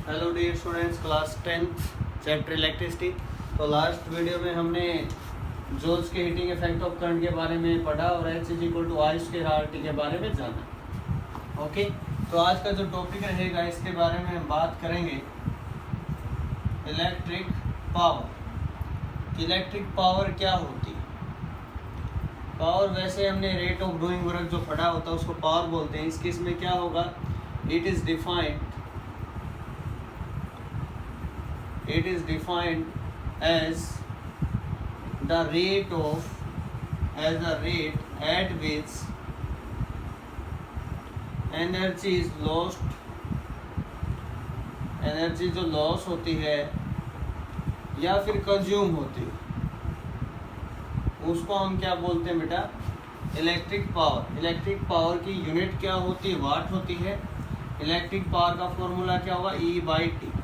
Hello dear students, class 10 chapter electricity. तो last video में हमने जोल्स के हीटिंग इफेक्ट ऑफ करंट के बारे में पढ़ा और H is equal to I square RT के बारे में जाना। ओके, तो आज का जो टॉपिक रहेगा इसके बारे में हम बात करेंगे इलेक्ट्रिक पावर। इलेक्ट्रिक पावर क्या होती है? पावर वैसे हमने रेट ऑफ डूइंग वर्क जो पढ़ा होता है उसको पावर बोलते हैं। इस केस में क्या होगा? It is defined as the rate at which energy is lost, energy जो लॉस होती है या फिर कंज्यूम होती है उसको हम क्या बोलते हैं बेटा? Electric power. इलेक्ट्रिक पावर की यूनिट क्या होती है? वाट होती है। इलेक्ट्रिक पावर का फॉर्मूला क्या होगा? E/T।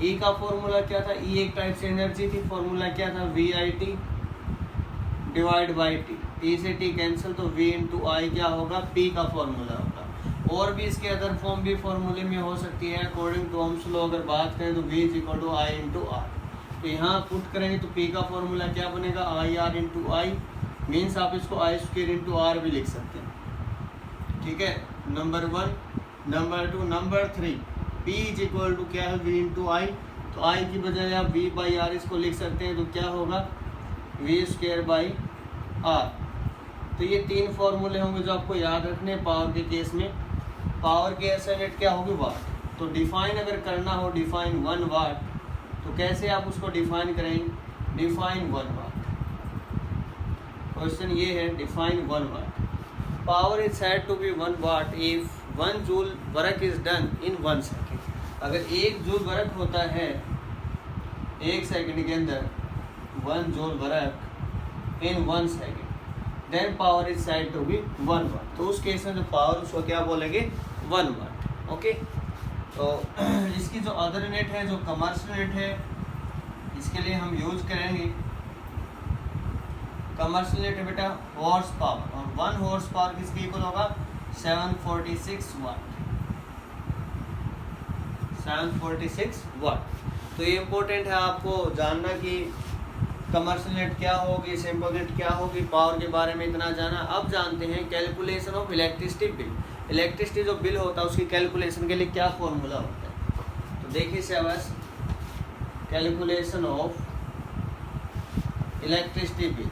E का फॉर्मूला क्या था? E एक टाइप से एनर्जी थी, फॉर्मूला क्या था? VIT divide by T। T से T कैंसिल तो V इंटू आई क्या होगा? P का फॉर्मूला होगा। और भी इसके अदर फॉर्म भी फॉर्मूले में हो सकती है। अकॉर्डिंग टू ओम्स लॉ अगर बात करें तो V is equal to I into R। तो यहाँ पुट करेंगे तो P का फॉर्मूला क्या बनेगा? IR इंटू आई, मीन्स आप इसको I स्क्वायर इंटू R भी लिख सकते हैं। ठीक है, number 1। Number 2, number 3 P is equal to क्या है? V into I. तो I की बजाय आप V बाई आर इसको लिख सकते हैं, तो क्या होगा? V square by R. तो ये तीन फॉर्मूले होंगे जो आपको याद रखने हैं पावर के केस में। पावर की SI यूनिट क्या होगी? वाट। तो डिफाइन अगर करना हो, डिफाइन 1 वाट, तो कैसे आप उसको डिफाइन करेंगे? डिफाइन 1 वाट। क्वेश्चन ये है, define 1 watt. Power is said to be 1 watt if 1 joule work is done in 1 second. अगर 1 जूल वर्क होता है 1 सेकेंड के अंदर, 1 joule work in 1 second, then power is said to be 1 watt. तो उस case में जो पावर उसको क्या बोलेंगे? 1 वाट। ओके, तो इसकी जो अदर यूनिट है, जो कमर्शियल यूनिट है, इसके लिए हम यूज करेंगे कमर्शियल यूनिट बेटा हॉर्स पावर। और 1 हॉर्स पावर किसके इक्वल होगा? 746 वाट। 746 वाट। तो ये इम्पोर्टेंट है आपको जानना कि कमर्शियल यूनिट क्या होगी, सिंपल यूनिट क्या होगी। पावर के बारे में इतना जाना। अब जानते हैं calculation of electricity bill. Electricity जो बिल होता है उसकी कैलकुलेशन के लिए क्या फॉर्मूला होता है? तो देखिए syllabus, calculation of electricity bill.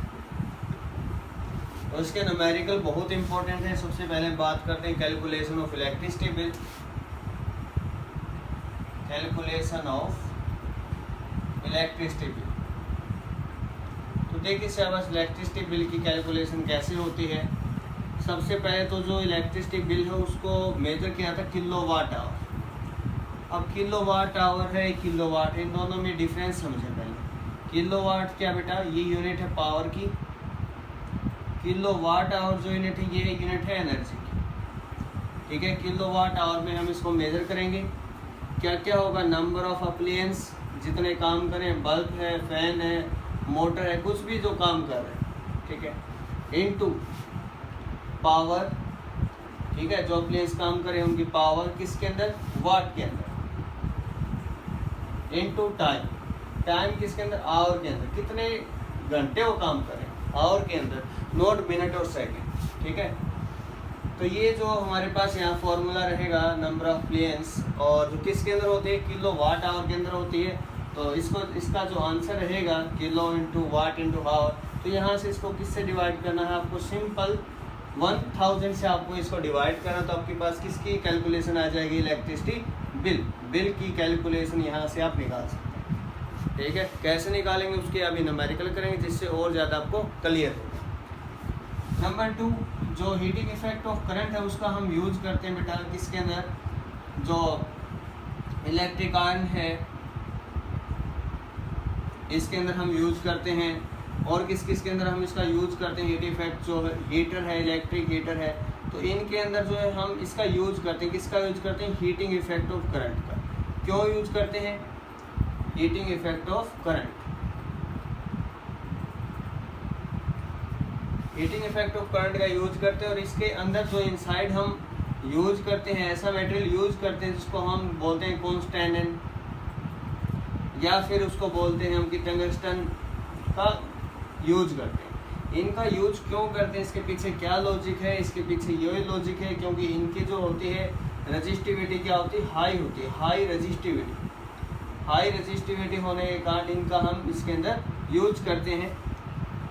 तो इसके न्यूमेरिकल बहुत इंपॉर्टेंट है। सबसे पहले बात करते हैं calculation of electricity bill. Calculation of electricity bill. तो देखिए सिलेबस, इलेक्ट्रिसिटी बिल की कैलकुलेशन कैसे होती है? सबसे पहले तो जो इलेक्ट्रिसिटी बिल है उसको मेजर किया था किलोवाट आवर। अब किलोवाट आवर है, किलोवाट है, इन दोनों में डिफरेंस समझे पहले। किलोवाट क्या बेटा? ये यूनिट है पावर की। किलोवाट आवर जो यूनिट है ये यूनिट है एनर्जी की। ठीक है, किलोवाट आवर में हम इसको मेजर करेंगे। क्या क्या होगा? नंबर ऑफ अप्लायंस, जितने काम करें, बल्ब है, फैन है, मोटर है, कुछ भी जो काम कर रहे हैं, ठीक है, इनटू पावर। ठीक है, जो अप्लायंस काम करें उनकी पावर किसके अंदर? वाट के अंदर। Into time. टाइम किसके अंदर? आवर के अंदर। कितने घंटे वो काम करें, आवर के अंदर, नोट मिनट और सेकंड। ठीक है, तो ये जो हमारे पास यहाँ फॉर्मूला रहेगा नंबर ऑफ अप्लायंस, और जो किसके अंदर होती है? किलो वाट आवर के अंदर होती है। तो इसका जो आंसर रहेगा kilo into watt into hour. तो यहाँ से इसको किससे डिवाइड करना है आपको? सिंपल 1000 से आपको इसको डिवाइड करना। तो आपके पास किसकी कैलकुलेशन आ जाएगी? इलेक्ट्रिसिटी बिल की कैलकुलेशन यहाँ से आप निकाल सकते हैं। ठीक है, कैसे निकालेंगे उसके अभी न्यूमेरिकल करेंगे, जिससे और ज़्यादा आपको क्लियर होगा। नंबर 2, जो हीटिंग इफेक्ट ऑफ करंट है उसका हम यूज करते हैं बेटा किसके अंदर? जो इलेक्ट्रिक आयरन है इसके अंदर हम यूज करते हैं। और किस के अंदर हम इसका यूज करते हैं? हीट इफेक्ट जो है, हीटर है, इलेक्ट्रिक हीटर है, तो इनके अंदर जो है हम इसका यूज करते हैं। किसका यूज करते हैं? हीटिंग इफेक्ट ऑफ करंट का। क्यों यूज करते हैं heating effect of current? Heating effect of current का यूज करते हैं और इसके अंदर जो इनसाइड हम यूज करते हैं, ऐसा मटेरियल यूज करते हैं जिसको हम बोलते हैं कॉन्स्टेंट, या फिर उसको बोलते हैं हम कि टंगस्टन का यूज करते हैं। इनका यूज क्यों करते हैं, इसके पीछे क्या लॉजिक है? इसके पीछे ये लॉजिक है क्योंकि इनकी जो होती है रजिस्टिविटी क्या होती है, हाई होती है, हाई रजिस्टिविटी। हाई रजिस्टिविटी होने के कारण इनका हम इसके अंदर यूज करते हैं।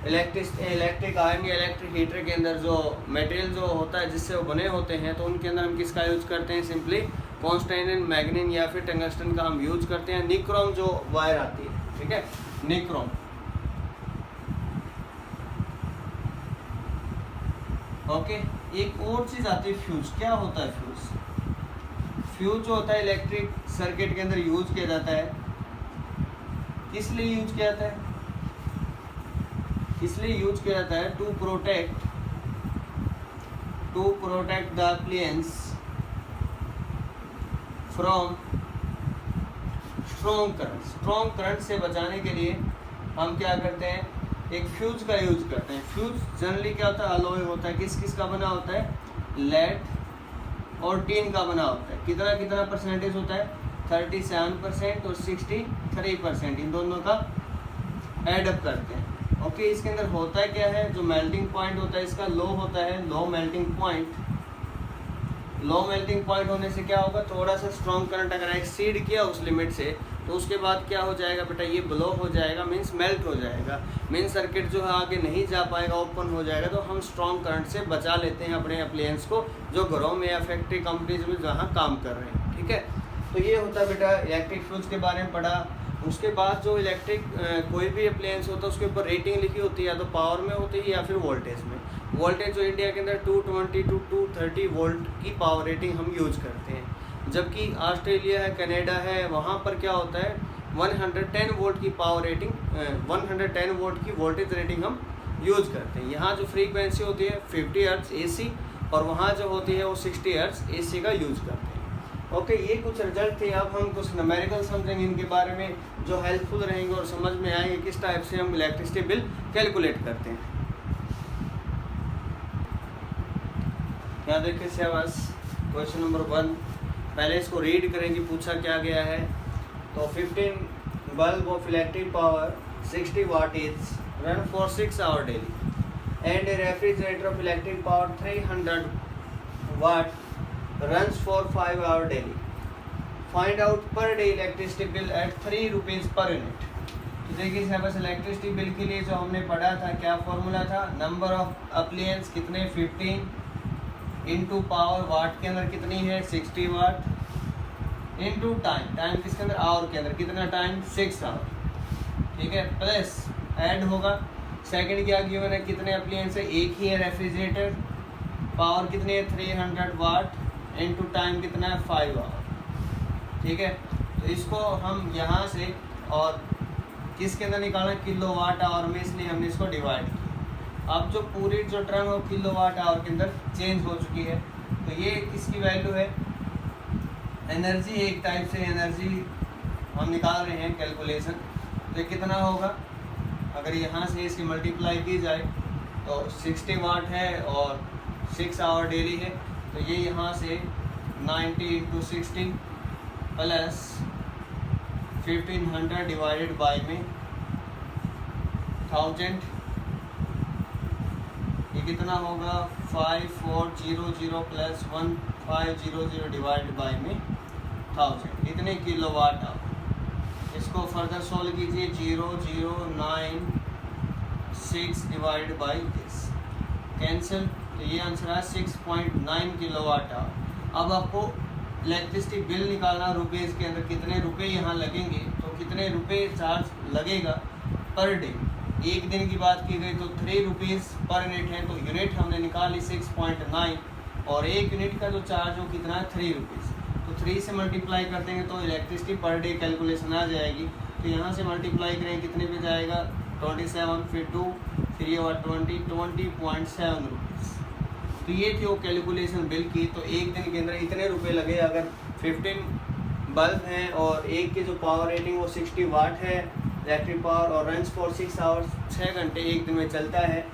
इलेक्ट्रिक आयरन या इलेक्ट्रिक हीटर के अंदर जो मटेरियल जो होता है जिससे वो बने होते हैं, तो उनके अंदर हम किसका यूज करते हैं? सिंपली कॉन्स्टेंट, मैग्नीन या फिर टंगस्टन का हम यूज करते हैं। निक्रोम जो वायर आती है, ठीक है, निक्रोम। ओके, एक और चीज आती है फ्यूज। क्या होता है फ्यूज? फ्यूज जो होता है इलेक्ट्रिक सर्किट के अंदर यूज किया जाता है। किस लिए यूज किया जाता है? इसलिए यूज किया जाता है to protect the appliance from strong current से बचाने के लिए हम क्या करते हैं? एक फ्यूज का यूज करते हैं। फ्यूज जनरली क्या होता है? अलॉय होता है। किस का बना होता है? लेड और टीन का बना होता है। कितना परसेंटेज होता है? 37% और 63%। इन दोनों का एडअप करते हैं। ओके, इसके अंदर होता है क्या है? जो मेल्टिंग पॉइंट होता है इसका लो होता है, low melting point. Low melting point होने से क्या होगा? थोड़ा सा स्ट्रॉन्ग करंट अगर एक्सीड किया उस लिमिट से, तो उसके बाद क्या हो जाएगा बेटा? ये ब्लो हो जाएगा, मीन्स मेल्ट हो जाएगा। मेन सर्किट जो है आगे नहीं जा पाएगा, ओपन हो जाएगा। तो हम स्ट्रॉन्ग करंट से बचा लेते हैं अपने अप्लायंस को, जो घरों में या फैक्ट्री कंपनीज में जहाँ काम कर रहे हैं, ठीक है। तो ये होता है बेटा इलेक्ट्रिक फ्यूज के बारे में पढ़ा। उसके बाद जो इलेक्ट्रिक कोई भी अप्लायंस होता है उसके ऊपर रेटिंग लिखी होती है, या तो पावर में होती है या फिर वोल्टेज में। वोल्टेज जो इंडिया के अंदर 220 to 230 वोल्ट की पावर रेटिंग हम यूज करते हैं। जबकि ऑस्ट्रेलिया है, कनाडा है, वहाँ पर क्या होता है? 110 वोल्ट की पावर रेटिंग, 110 वोल्ट की वोल्टेज रेटिंग हम यूज करते हैं। यहाँ जो फ्रीक्वेंसी होती है 50 हर्ट्ज AC, और वहाँ जो होती है वो 60 हर्ट्ज AC का यूज करते हैं। ओके, ये कुछ रिजल्ट थे। अब हम कुछ न्यूमेरिकल समझेंगे इनके बारे में, जो हेल्पफुल रहेंगे और समझ में आएंगे किस टाइप से हम इलेक्ट्रिसिटी बिल कैलकुलेट करते हैं। यहाँ देखिए सिलेबस क्वेश्चन नंबर 1। पहले इसको रीड करेंगे, पूछा क्या गया है। तो 15 bulb of electric power 60 watt is run for 6 hour daily, and a refrigerator of electric power 300 watt runs for 5 hours daily. Find out per day electricity bill at 3 rupees per unit. तो देखिए बस electricity bill के लिए जो हमने पढ़ा था, क्या फॉर्मूला था? नंबर ऑफ अप्लायंस कितने? 15 इंटू पावर, वाट के अंदर कितनी है? 60 वाट, इंटू टाइम, टाइम किसके अंदर? आवर के अंदर। कितना टाइम? 6 आवर, ठीक है। प्लस ऐड होगा। सेकंड क्या गिवन है? कितने अप्लायंस है? एक ही है रेफ्रिजरेटर। पावर कितनी है? 300 वाट, इनटू टाइम कितना है? 5 आवर, ठीक है। तो इसको हम यहाँ से और किसके अंदर निकालना? किलो वाट आवर में, इसलिए हमने इसको डिवाइड किया। अब जो पूरी जो टर्म है किलो वाट आवर के अंदर चेंज हो चुकी है। तो ये किसकी वैल्यू है? एनर्जी, एक टाइप से एनर्जी हम निकाल रहे हैं कैलकुलेशन। तो कितना होगा? अगर यहाँ से इसकी मल्टीप्लाई की जाए तो 60 वाट है और 6 आवर डेली है, तो ये यहाँ से 90 इंटू 16 प्लस 1500 डिवाइडेड बाई में 1000, ये कितना होगा? 5400 प्लस 1500 डिवाइडेड बाई में 1000, इतने किलो वाट आवर। इसको फर्दर सोल्व कीजिए। 00996 डिवाइड बाई दिस, कैंसिल। तो ये आंसर है 6.9 किलो वाट आवर। अब आपको इलेक्ट्रिसिटी बिल निकालना रुपीज़ के अंदर, कितने रुपए यहाँ लगेंगे, तो कितने रुपए चार्ज लगेगा पर डे। एक दिन की बात की गई तो 3 रुपीज़ पर यूनिट है, तो यूनिट हमने निकाली 6.9, और एक यूनिट का जो चार्ज हो कितना है? 3 रुपीज़। तो 3 से मल्टीप्लाई कर देंगे तो इलेक्ट्रिसिटी पर डे कैलकुलेशन आ जाएगी। तो यहाँ से मल्टीप्लाई करें कितने पे जाएगा? 27, फिर 2, फिर ये हुआ 20.7 रुपीज़। तो ये थी वो कैलकुलेशन बिल की। तो एक दिन के अंदर इतने रुपए लगे। अगर 15 बल्ब हैं और एक की जो पावर रेटिंग वो 60 वाट है इलेक्ट्रिक पावर, और रन्स फॉर 6 आवर्स, 6 घंटे एक दिन में चलता है,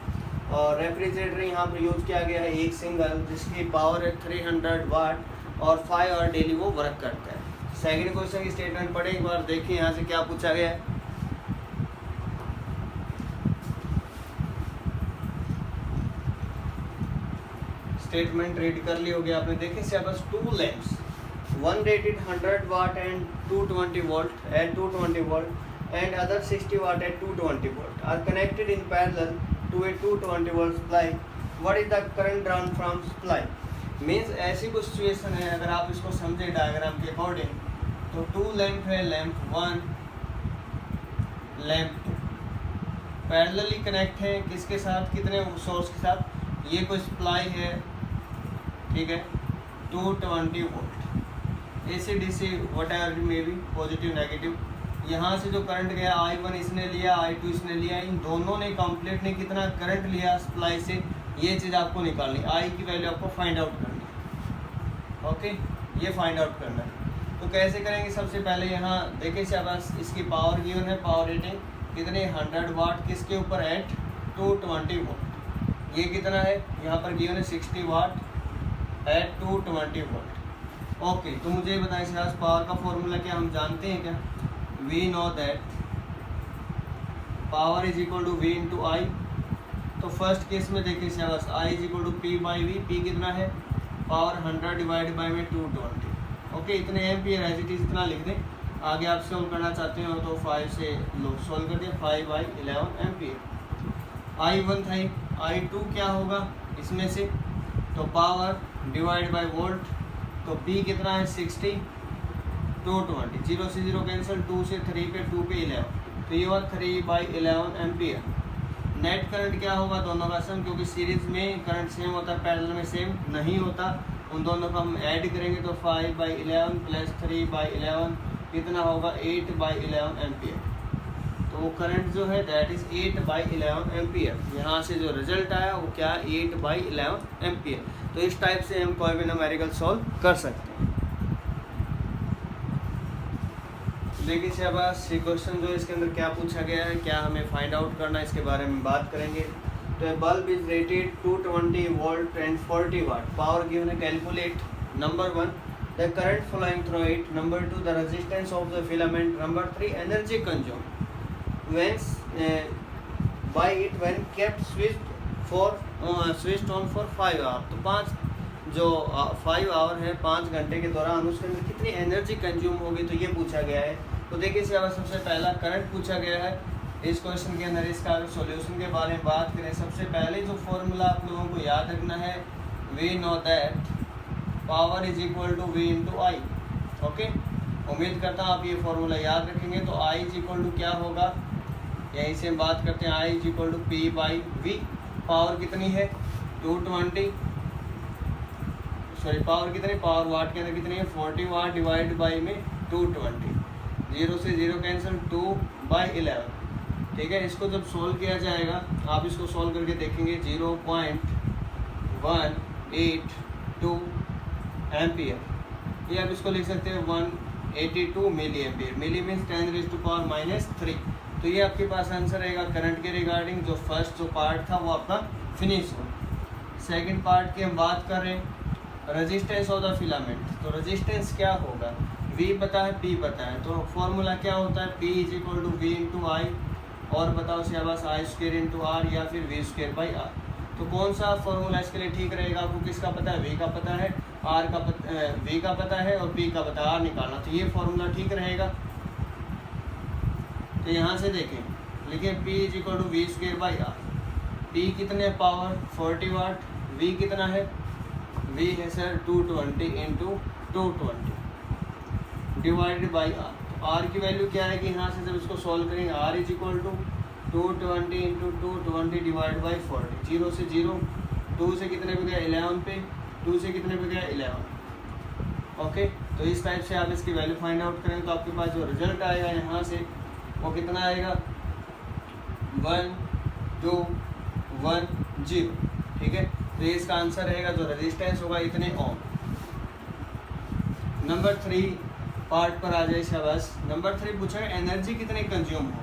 और रेफ्रिजरेटर यहाँ पर यूज़ किया गया है एक सिंगल, जिसकी पावर है 300 वाट और 5 आवर डेली वो वर्क करता है। सेकंड क्वेश्चन की स्टेटमेंट पढ़े एक बार, देखिए यहाँ से क्या पूछा गया है। स्टेटमेंट रीड कर ली होगी आपने। देखिए syllabus 2 lamps, one rated 100 watt and 220 volt at 220 volt and other 60 watt at 220 volt are connected in parallel to a 220 volt supply. What is the current drawn from supply? Means ऐसी कुछ situation है, अगर आप इसको समझे diagram के according, तो 2 lamp है, लैंप 1 लैंप 2 पैरेलली कनेक्ट है किसके साथ, कितने सोर्स के साथ, ये कोई सप्लाई है, ठीक है, 220 volt AC DC what ever may be, positive negative. यहाँ से जो करंट गया I1 इसने लिया, I2 इसने लिया, इन दोनों ने कंप्लीट ने कितना करंट लिया सप्लाई से, ये चीज़ आपको निकालनी, I की वैल्यू आपको फाइंड आउट करनी है। ओके, ये फाइंड आउट करना है। तो कैसे करेंगे, सबसे पहले यहाँ देखिए शाबाश, इसकी पावर गिवन है, पावर रेटिंग कितने 100 वाट, किसके ऊपर एट 220 वोल्ट, ये कितना है यहाँ पर गिवन है 60 वाट एट 220 वोल्ट। ओके, तो मुझे बताएं शाबाश पावर का फॉर्मूला क्या हम जानते हैं क्या, we know that power is equal to V into I. तो फर्स्ट केस में देखिए शाबाश I is equal to P by V, P कितना है पावर 100 डिवाइड बाई में 220। ओके, इतने एम्पियर एज इट इज इतना लिख दें। आगे आप सोल्व करना चाहते हो तो 5 से लो सोल्व कर दिया, 5 बाई 11 एम्पियर। I1 था, I2 क्या होगा इसमें से, तो पावर डिवाइड बाई वोल्ट, तो P कितना है 60 220, 0 से 0 कैंसिल, 2 से 3 पे 2 पे 11, तो ये हुआ 3 बाई 11 एम्पियर। नेट करंट क्या होगा दोनों का सम, क्योंकि सीरीज में करंट सेम होता है, पैरेलल में सेम नहीं होता, उन दोनों को हम ऐड करेंगे तो 5 बाई 11 प्लस 3 बाई 11 कितना होगा 8 बाई 11 एम्पियर। तो वो करंट जो है दैट इज़ 8 बाई 11 एम्पियर। यहाँ से जो रिजल्ट आया वो क्या 8 बाई 11 एम्पियर। तो इस टाइप से हम कोई भी न्यूमेरिकल सॉल्व कर सकते हैं। देखिए शाबाश, ये क्वेश्चन जो है इसके अंदर क्या पूछा गया है, क्या हमें फाइंड आउट करना है, इसके बारे में बात करेंगे। तो a bulb is rated 220 volt and 40 watt, power given है, calculate number 1 the current flowing through it, number 2 the resistance of the filament, number 3 energy consume when by it when kept switched on for 5 hours। तो 5 जो 5 our है 5 घंटे के दौरान उसके अंदर कितनी एनर्जी कंज्यूम होगी, तो ये पूछा गया है। तो देखिए सबसे पहला करंट पूछा गया है इस क्वेश्चन के अंदर। इसका अगर सॉल्यूशन के बारे में बात करें, सबसे पहले जो फॉर्मूला आप लोगों को याद रखना है, we know that power is equal to V into I. Okay, उम्मीद करता हूँ आप ये फॉर्मूला याद रखेंगे। तो आई इज इक्वल टू क्या होगा, यहीं से हम बात करते हैं, I is equal to P by V. Power कितनी है 220, सॉरी पावर कितनी, पावर वाट के अंदर कितनी है 40 वाट डिवाइड बाई में 220, 0 से 0 कैंसिल, 2 बाई 11। ठीक है, इसको जब सोल्व किया जाएगा, आप इसको सोल्व करके देखेंगे 0.182 एम्पियर, ये आप इसको लिख सकते हैं 182 मिली एम्पियर। मिली मीन्स 10⁻³ तो ये आपके पास आंसर रहेगा करंट के रिगार्डिंग। जो फर्स्ट जो पार्ट था वो आपका फिनिश हो। सेकंड पार्ट की हम बात कर रहे हैं, रेजिस्टेंस ऑफ द फिलामेंट। तो रेजिस्टेंस क्या होगा, V पता है, P पता है, तो फॉर्मूला क्या होता है, P is equal to V into I, और बताओ शाबाश I² इंटू आर या फिर V² बाई आर। तो कौन सा फॉर्मूला इसके लिए ठीक रहेगा, आपको किसका पता है, V का पता है, R का V का पता है और P का पता है, R निकालना, तो ये फॉर्मूला ठीक रहेगा। तो यहाँ से देखें, लिखिए P is equal to V² by R. P कितने पावर 40 वाट, V कितना है, V है sir 220 into 220 divided by R. तो आर की वैल्यू क्या है कि यहाँ से जब इसको सॉल्व करेंगे, R is equal to 220 into 220 divide by 40, 0 से 0, 2 से कितने पे गया 11 पे, 2 से कितने पे गया 11। ओके, तो इस टाइप से आप इसकी वैल्यू फाइंड आउट करेंगे तो आपके पास जो रिजल्ट आएगा यहाँ से वो कितना आएगा 1210। ठीक है, तो ये इसका आंसर रहेगा। जो रेजिस्टेंस होगा इतने ओम। नंबर 3 पार्ट पर आ जाए शाबाश। नंबर 3 पूछा है एनर्जी कितने कंज्यूम हो।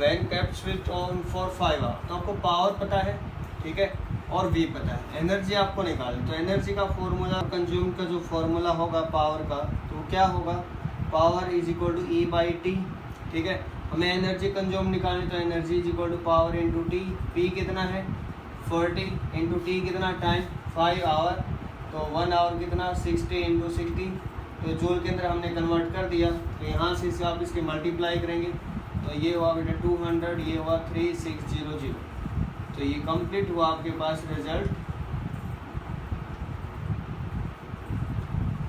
When kept switch on for 5 hour. तो आपको पावर पता है, ठीक है, और वी पता है, एनर्जी आपको निकालनी। तो एनर्जी का फॉर्मूला, कंज्यूम का जो फॉर्मूला होगा पावर का, तो क्या होगा, power is equal to E by T, ठीक है। हमें एनर्जी कंज्यूम निकालनी, तो energy is equal to power into T. P कितना है 40 इंटू टी कितना टाइम 5 आवर, तो 1 आवर कितना 60 इंटू 60, तो जूल के अंदर हमने कन्वर्ट कर दिया। तो यहाँ से आप इसके मल्टीप्लाई करेंगे, तो ये हुआ बेटा 200, ये हुआ 3600। तो ये कंप्लीट हुआ आपके पास रिजल्ट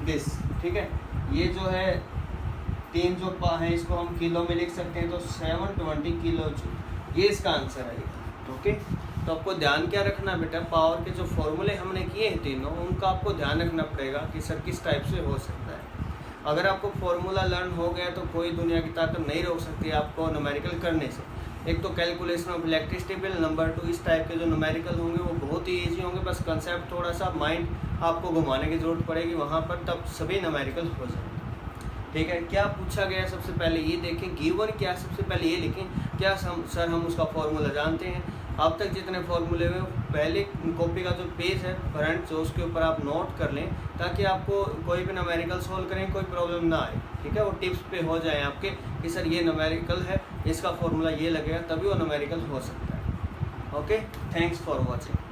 दिस, ठीक है। ये जो है 3 जो है इसको हम किलो में लिख सकते हैं, तो 720 किलो जूल, ये इसका आंसर है। ओके, तो आपको ध्यान क्या रखना बेटा, पावर के जो फॉर्मूले हमने किए हैं तीनों, उनका आपको ध्यान रखना पड़ेगा कि सर किस टाइप से हो सकता है। अगर आपको फॉर्मूला लर्न हो गया तो कोई दुनिया की ताकत नहीं रोक सकती आपको न्यूमेरिकल करने से। एक तो calculation of electricity bill, number 2 इस टाइप के जो न्यूमेरिकल होंगे वो बहुत ही ईजी होंगे, बस कंसेप्ट थोड़ा सा माइंड आपको घुमाने की ज़रूरत पड़ेगी वहाँ पर, तब सभी न्यूमेरिकल हो जाएंगे। ठीक है, क्या पूछा गया सबसे पहले ये देखें, गिवन क्या सबसे पहले ये लिखें, क्या सर हम उसका फॉर्मूला जानते हैं। अब तक जितने फॉर्मूले हुए पहले कॉपी का जो पेज है फ्रंट, जो उसके ऊपर आप नोट कर लें, ताकि आपको कोई भी न्यूमेरिकल सोल्व करें कोई प्रॉब्लम ना आए। ठीक है, वो टिप्स पे हो जाए आपके कि सर ये न्यूमेरिकल है, इसका फॉर्मूला ये लगेगा, तभी वो न्यूमेरिकल हो सकता है। Okay, thanks for watching.